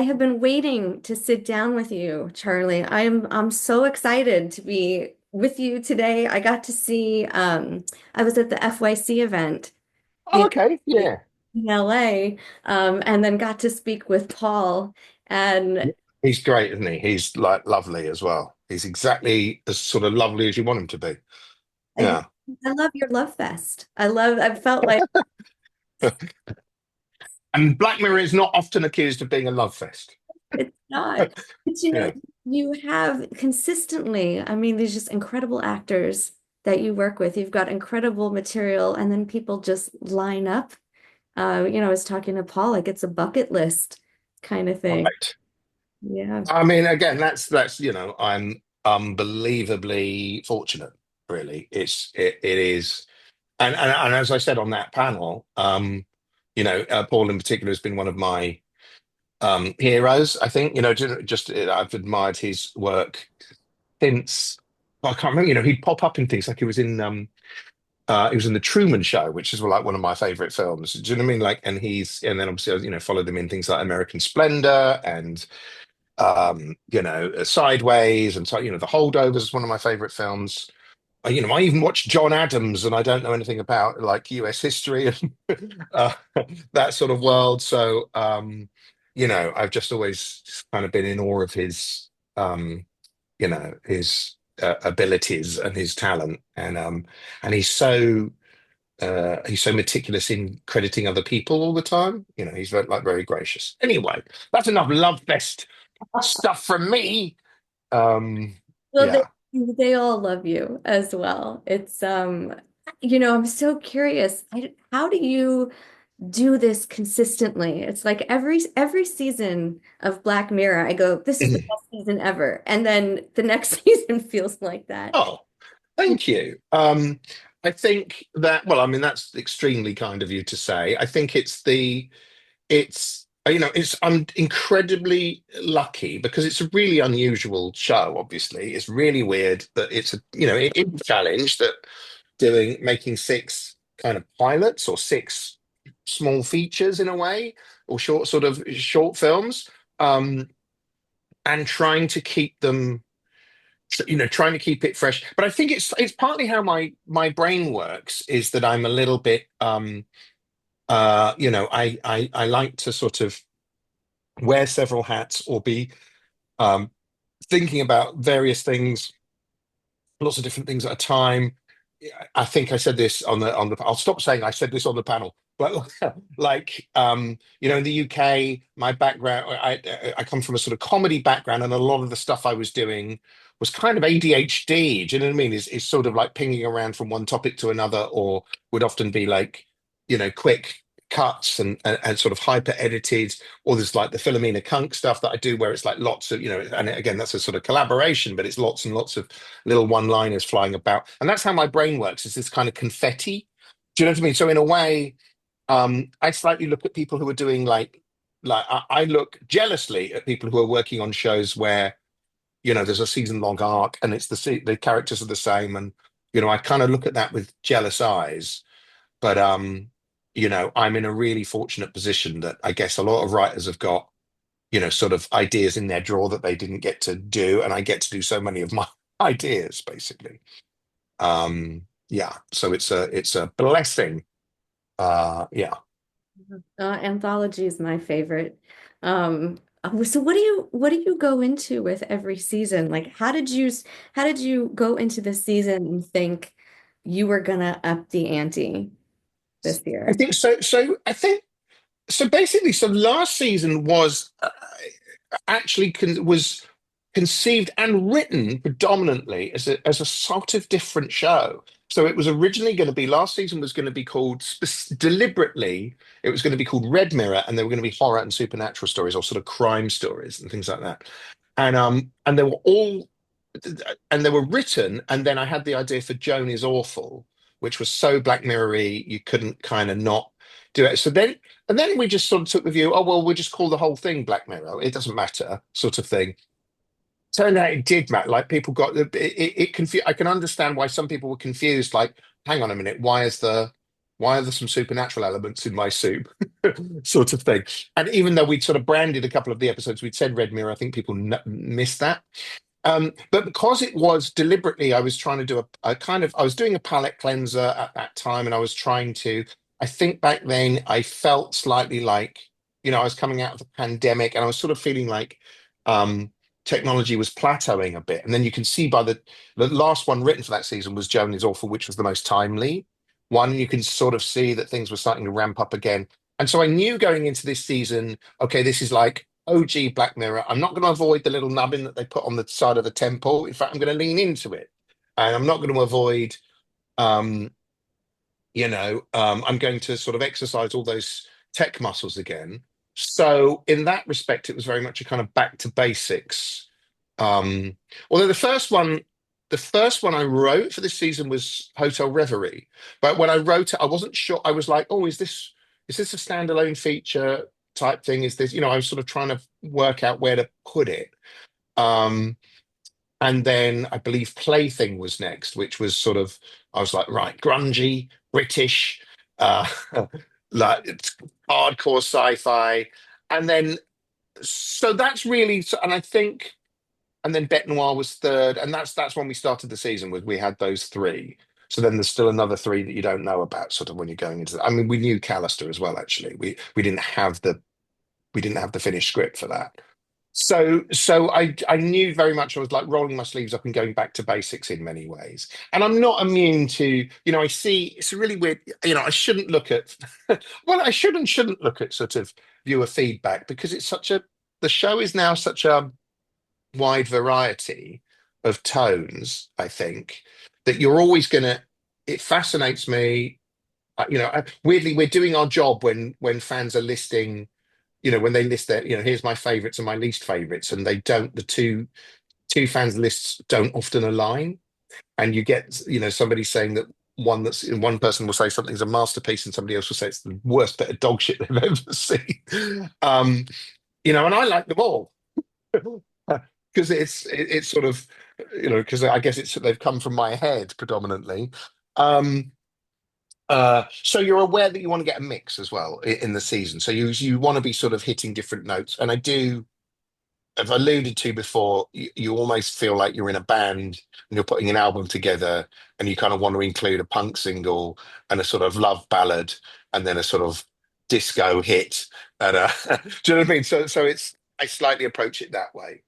I have been waiting to sit down with you, Charlie. I'm so excited to be with you today. I got to see I was at the FYC event Oh, the okay. Yeah. in LA, and then got to speak with Paul. And He's great, isn't he? He's like lovely as well. He's exactly as sort of lovely as you want him to be. I, Yeah. I love your love fest. I felt like And Black Mirror is not often accused of being a love fest. it's not. But Yeah. you have consistently, I mean, these just incredible actors that you work with. You've got incredible material, and then people just line up. I was talking to Paul, like it's a bucket list kind of thing. Right. Yeah. I mean, again, that's I'm unbelievably fortunate, really. It is, and as I said on that panel, Paul in particular has been one of my heroes. I think, I've admired his work since I can't remember. He'd pop up in things like he was in the Truman Show, which is like one of my favorite films. Do you know what I mean? Like, and then obviously, followed him in things like American Splendor and Sideways, and so The Holdovers is one of my favorite films. I even watched John Adams, and I don't know anything about like U.S. history and that sort of world. So, I've just always just kind of been in awe of his abilities and his talent, and he's so meticulous in crediting other people all the time. He's very gracious. Anyway, that's enough love fest stuff from me. Um, Well, yeah. they all love you as well. It's I'm so curious. How do you do this consistently? It's like every season of Black Mirror, I go, this is the best season ever. And then the next season feels like that. Oh, thank you. I think that, well, I mean, that's extremely kind of you to say. I think I'm incredibly lucky because it's a really unusual show, obviously. It's really weird that it's a challenge that making six kind of pilots or six small features in a way, or short films, um, and trying to keep it fresh. But I think it's partly how my brain works is that I'm a little bit I like to sort of wear several hats or be um thinking about various things, lots of different things at a time. I think I said this on the I'll stop saying I said this on the panel, but like in the UK, my background, I come from a sort of comedy background, and a lot of the stuff I was doing was kind of ADHD. Do you know what I mean? Is sort of like pinging around from one topic to another, or would often be like, quick cuts and sort of hyper edited, or there's like the Philomena Kunk stuff that I do where it's like lots of, and again, that's a sort of collaboration, but it's lots and lots of little one-liners flying about. And that's how my brain works, is this kind of confetti. Do you know what I mean? So in a way, I slightly look at people who are doing I look jealously at people who are working on shows where, there's a season-long arc and the characters are the same. And, I kind of look at that with jealous eyes. But I'm in a really fortunate position that I guess a lot of writers have got, sort of ideas in their drawer that they didn't get to do, and I get to do so many of my ideas, basically. Yeah, so it's a blessing. Yeah. Anthology is my favorite. So what do you go into with every season? Like how did you go into the season and think you were gonna up the ante this I year? think so. I think so. Basically, so last season was actually was conceived and written predominantly as a sort of different show. So it was originally going to be last season was going to be called deliberately. It was going to be called Red Mirror, and there were going to be horror and supernatural stories, or sort of crime stories and things like that. And they were written, and then I had the idea for Joan is Awful, which was so Black Mirror-y, you couldn't kind of not do it. And then we just sort of took the view, oh well, we'll just call the whole thing Black Mirror. It doesn't matter, sort of thing. Turned out it did matter. Like people got it confused. I can understand why some people were confused. Like, hang on a minute, why is the Why are there some supernatural elements in my soup? Sort of thing. And even though we'd sort of branded a couple of the episodes, we'd said Red Mirror, I think people missed that. But because it was deliberately, I was trying to do a kind of, I was doing a palate cleanser at that time, and I was trying to, I think back then I felt slightly like, I was coming out of the pandemic and I was sort of feeling like um, technology was plateauing a bit. And then you can see by the last one written for that season was Joan is Awful, which was the most timely one. You can sort of see that things were starting to ramp up again. And so I knew going into this season, okay, this is like OG Black Mirror. I'm not going to avoid the little nubbin that they put on the side of the temple. In fact, I'm going to lean into it. And I'm not going to avoid, um, I'm going to sort of exercise all those tech muscles again. So in that respect, it was very much a kind of back to basics. Um, Although the first one I wrote for this season was Hotel Reverie. But when I wrote it, I wasn't sure. I was like, oh, is this a standalone feature type thing? Is this, I was sort of trying to work out where to put it. Um, and then I believe Plaything was next, which was sort of, I was like, right, grungy, British, uh, like it's hardcore sci-fi. And then, so that's really, and I think, and then Bet Noir was third, and that's when we started the season. Was we had those three. So then there's still another three that you don't know about, sort of when you're going into. I mean, we knew Callister as well. Actually, we didn't have the finished script for that. So I knew very much I was like rolling my sleeves up and going back to basics in many ways. And I'm not immune to, I see it's a really weird, I shouldn't look at well, I shouldn't look at sort of viewer feedback because it's such a the show is now such a wide variety of tones, I think, that you're always gonna it fascinates me. Weirdly, we're doing our job when fans are listing when they list their, here's my favorites and my least favorites, and they don't, the two fans lists don't often align. And you get, somebody saying that one person will say something's a masterpiece and somebody else will say it's the worst bit of dog shit they've ever seen. And I like them all. Because it's sort of, because I guess they've come from my head predominantly. Um, so you're aware that you want to get a mix as well in the season. So you want to be sort of hitting different notes. And I do, I've alluded to before, you almost feel like you're in a band and you're putting an album together, and you kind of want to include a punk single and a sort of love ballad and then a sort of disco hit. And do you know what I mean? So I slightly approach it that way.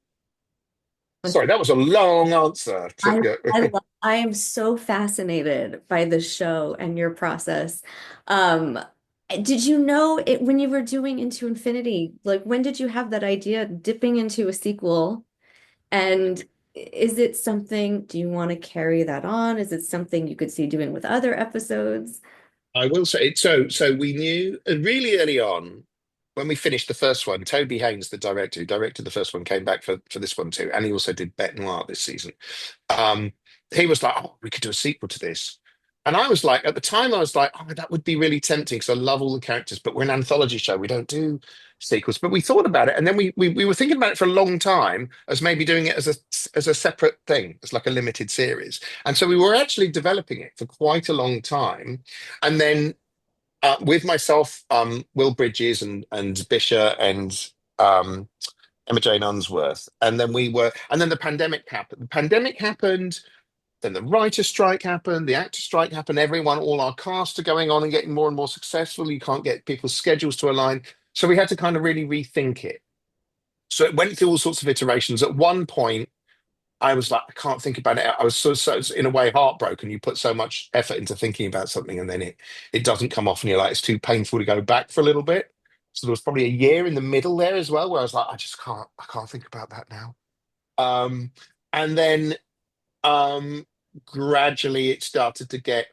Sorry, that was a long answer to I I yeah. love, I am so fascinated by the show and your process. Um, did you know it when you were doing Into Infinity? Like, when did you have that idea dipping into a sequel? And is it something, do you want to carry that on? Is it something you could see doing with other episodes? I will say it. So we knew really early on when we finished the first one. Toby Haynes, the director who directed the first one, came back for this one too, and he also did Bet Noir this season. Um, he was like, "Oh, we could do a sequel to this," and I was like, at the time, I was like, "Oh, that would be really tempting because I love all the characters, but we're an anthology show. We don't do sequels." But we thought about it, and then we were thinking about it for a long time as maybe doing it as a separate thing, as like a limited series. And so we were actually developing it for quite a long time. And then with myself, Will Bridges and Bisha and Emma Jane Unsworth. And then the pandemic happened. The pandemic happened, then the writer strike happened, the actor strike happened, all our casts are going on and getting more and more successful. You can't get people's schedules to align. So we had to kind of really rethink it. So it went through all sorts of iterations. At one point, I was like, I can't think about it. I was so in a way heartbroken. You put so much effort into thinking about something and then it doesn't come off and you're like, it's too painful to go back for a little bit. So there was probably a year in the middle there as well where I was like, I can't think about that now. Um, and then um gradually it started to get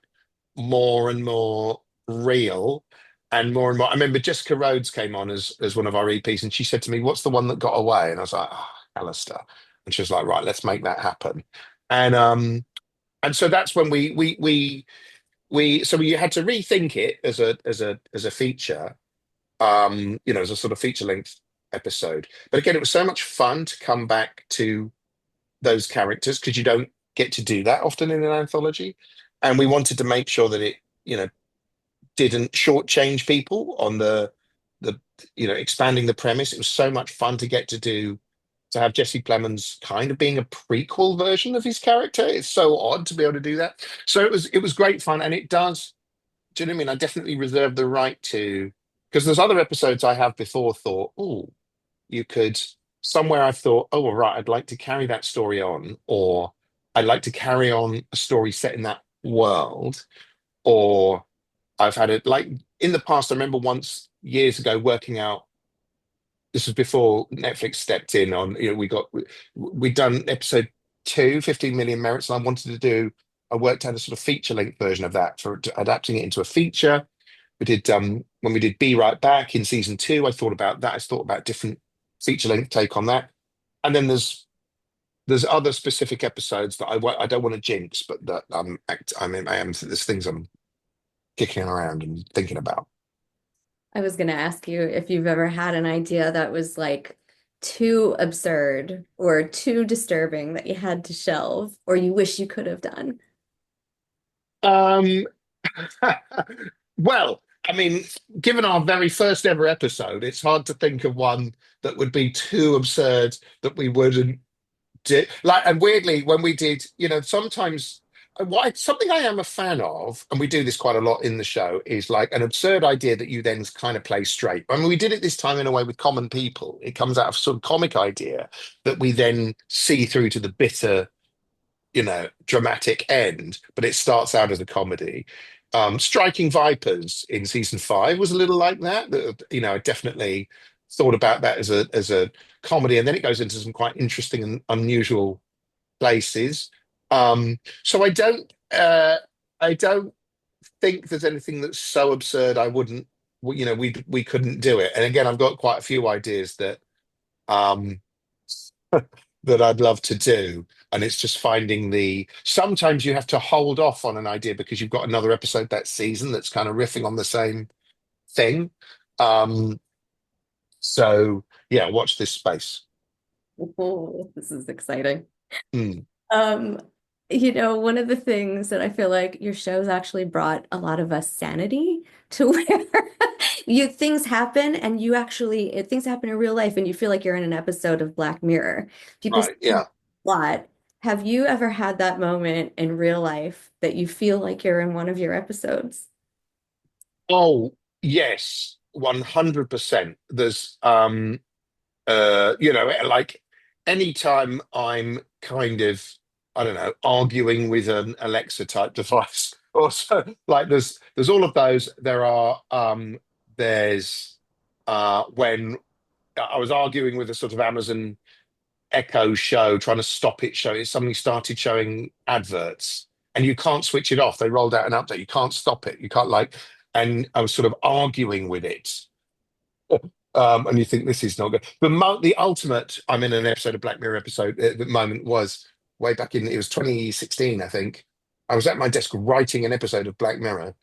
more and more real and more and more. I remember Jessica Rhodes came on as one of our EPs and she said to me, "What's the one that got away?" And I was like, "Oh, Alistair." And she was like, "Right, let's make that happen." And and so that's when we had to rethink it as a feature, as a sort of feature length episode. But again, it was so much fun to come back to those characters because you don't get to do that often in an anthology. And we wanted to make sure that it, didn't shortchange people on the expanding the premise. It was so much fun to get to do to have Jesse Plemons kind of being a prequel version of his character. It's so odd to be able to do that. So it was great fun, and it does. Do you know what I mean? I definitely reserve the right to, because there's other episodes I have before thought, oh, you could somewhere I've thought, oh, well, right, I'd like to carry that story on, or I'd like to carry on a story set in that world, or I've had it like in the past. I remember once years ago working out. This was before Netflix stepped in on. We'd done episode two, 15 Million Merits, and I wanted to do. I worked out a sort of feature length version of that for adapting it into a feature. We did when we did Be Right Back in season two. I thought about that. I thought about different feature length take on that, and then there's other specific episodes that I don't want to jinx, but that I am there's things I'm kicking around and thinking about. I was going to ask you if you've ever had an idea that was like too absurd or too disturbing that you had to shelve or you wish you could have done. Um, well, I mean, given our very first ever episode, it's hard to think of one that would be too absurd that we wouldn't do. Like, and weirdly, when we did, sometimes something I am a fan of, and we do this quite a lot in the show, is like an absurd idea that you then kind of play straight. I mean, we did it this time in a way with Common People. It comes out of sort of comic idea that we then see through to the bitter dramatic end, but it starts out as a comedy. Striking Vipers in season five was a little like that. I definitely thought about that as a comedy, and then it goes into some quite interesting and unusual places. So I don't think there's anything that's so absurd I wouldn't we couldn't do it. And again, I've got quite a few ideas um that I'd love to do. And it's just finding sometimes you have to hold off on an idea because you've got another episode that season that's kind of riffing on the same thing. Um, so yeah, watch this space. Oh, this is exciting. Mm, Um, one of the things that I feel like your show's actually brought a lot of us sanity to where things happen and things happen in real life and you feel like you're in an episode of Black Mirror. People say right, a yeah. lot. Have you ever had that moment in real life that you feel like you're in one of your episodes? Oh, yes, 100%. There's like anytime I'm kind of, I don't know, arguing with an Alexa type device or so, like there's all of those. There's when I was arguing with a sort of Amazon Echo show, trying to stop it showing. It suddenly started showing adverts, and you can't switch it off. They rolled out an update. You can't stop it. You can't and I was sort of arguing with it. And you think this is not good. The ultimate, I'm in an episode of Black Mirror episode at the moment was way back it was 2016, I think. I was at my desk writing an episode of Black Mirror,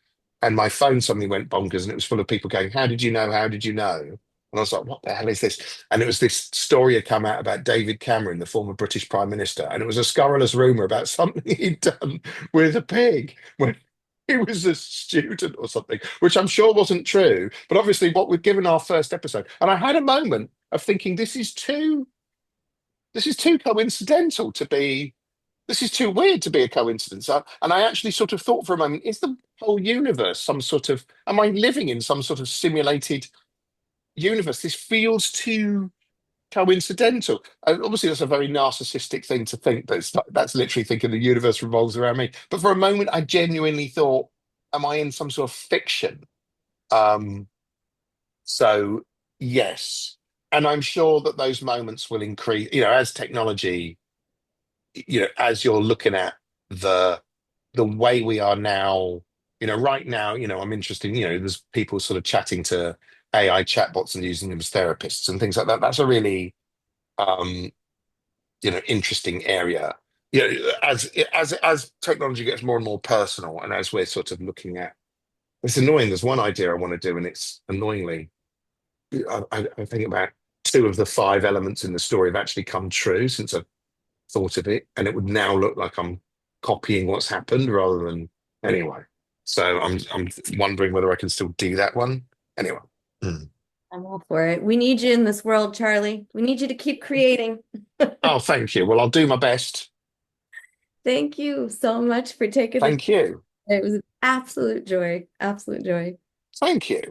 and my phone suddenly went bonkers, and it was full of people going, "How did you know? How did you know?" And I was like, "What the hell is this?" And it was this story had come out about David Cameron, the former British Prime Minister, and it was a scurrilous rumor about something he'd done with a pig when he was a student or something, which I'm sure wasn't true. But obviously, what we've given our first episode, and I had a moment of thinking, this is too coincidental to be. This is too weird to be a coincidence. And I actually sort of thought for a moment, is the whole universe some sort of, am I living in some sort of simulated universe? This feels too coincidental. And obviously, that's a very narcissistic thing to think. That's literally thinking the universe revolves around me. But for a moment, I genuinely thought, am I in some sort of fiction? Um, so yes. And I'm sure that those moments will increase, as technology, as you're looking at the the way we are now, right now, I'm interested, there's people sort of chatting to AI chatbots and using them as therapists and things like that. That's a really um, interesting area. As technology gets more and more personal, and as we're sort of looking at, it's annoying. There's one idea I want to do, and it's annoyingly, I think about two of the five elements in the story have actually come true since I thought of it, and it would now look like I'm copying what's happened rather than anyway. So I'm wondering whether I can still do that one. Anyway. Mm. I'm all for it. We need you in this world, Charlie. We need you to keep creating. Oh, thank you. Well, I'll do my best. Thank you so much for taking the time. Thank you. It was an absolute joy. Absolute joy. Thank you.